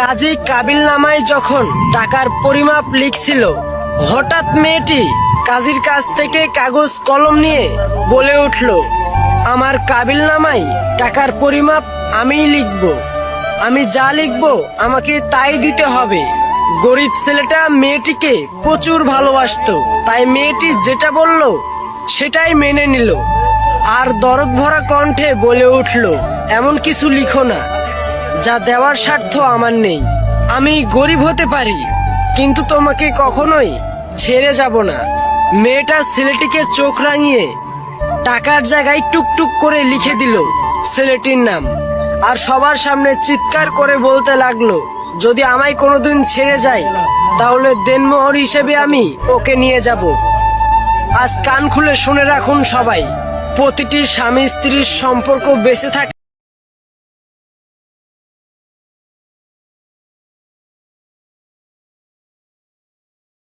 কাজী কাবিল নামায় যখন টাকার পরিমাপ লিখছিল, হঠাৎ মেয়েটি কাজীর কাছ থেকে কাগজ কলম নিয়ে বলে উঠল, আমার কাবিল নামায় টাকার পরিমাপ আমিই লিখব। আমি যা লিখব আমাকে তাই দিতে হবে। গরিব ছেলেটা মেয়েটিকে প্রচুর ভালোবাসতো, তাই মেয়েটি যেটা বলল সেটাই মেনে নিল। আর দরদ ভরা কণ্ঠে বলে উঠল, এমন কিছু লিখো না যা দেওয়ার স্বার্থ আমার নেই। আমি গরিব হতে পারি, কিন্তু তোমাকে কখনোই ছেড়ে যাব না। মেয়েটা ছেলেটিকে চোখ রাঙিয়ে টাকার জায়গায় টুকটুক করে লিখে দিল ছেলেটির নাম, আর সবার সামনে চিৎকার করে বলতে লাগলো, যদি আমায় কোনোদিন ছেড়ে যায় তাহলে দেনমোহর হিসেবে আমি ওকে নিয়ে যাব। আজ কান খুলে শুনে রাখুন সবাই, প্রতিটি স্বামী স্ত্রীর সম্পর্ক বেঁচে থাকে